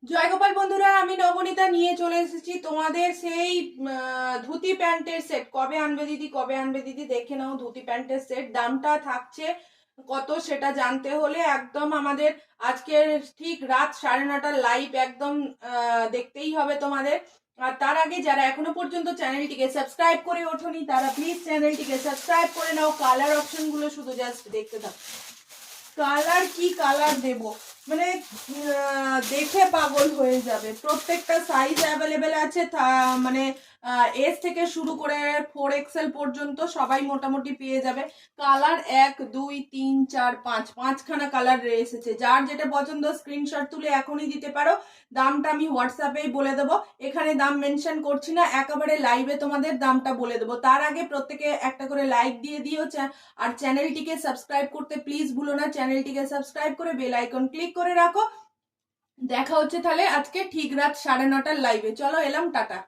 জয়গোপাল বন্ধুরা, আমি নবনীতা নিয়ে চলে এসেছি তোমাদের সেই ধুতি প্যান্টের সেট। কবে আনবে দিদি, কবে আনবে দিদি? দেখে নাও ধুতি প্যান্টের সেট। দামটা থাকছে কত সেটা জানতে হলে একদম আমাদের আজকের ঠিক রাত 9:30টার লাইভ একদম দেখতেই হবে তোমাদের। আর তার আগে যারা এখনো পর্যন্ত চ্যানেলটিকে সাবস্ক্রাইব করে ওঠোনি তারা প্লিজ চ্যানেলটিকে সাবস্ক্রাইব করে নাও। কালার অপশনগুলো শুধু জাস্ট দেখতে থাকো। কালার কি কালার দেব, মানে দেখে পাগল হয়ে যাবে। প্রত্যেকটা সাইজ অ্যাভেলেবেল আছে, মানে এস থেকে শুরু করে 4XL পর্যন্ত সবাই মোটামুটি পেয়ে যাবে। কালার 1 2 3 4 5 5খানা কালার এসেছে। যার যেটা পছন্দ স্ক্রিনশট তুলে এখনই দিতে পারো। দামটা আমি হোয়াটসঅ্যাপেই বলে দেবো, এখানে দাম মেনশন করছি না, একেবারে লাইভে তোমাদের দামটা বলে দেবো। তার আগে প্রত্যেকে একটা করে লাইক দিয়ে দিও, আর চ্যানেলটিকে সাবস্ক্রাইব করতে প্লিজ ভুলো না। চ্যানেলটিকে সাবস্ক্রাইব করে বেল আইকন ক্লিক করে রাখো। দেখা হচ্ছে তাহলে আজকে ঠিক রাত 9:30টার লাইভে। চলো, এলাম, টাটা।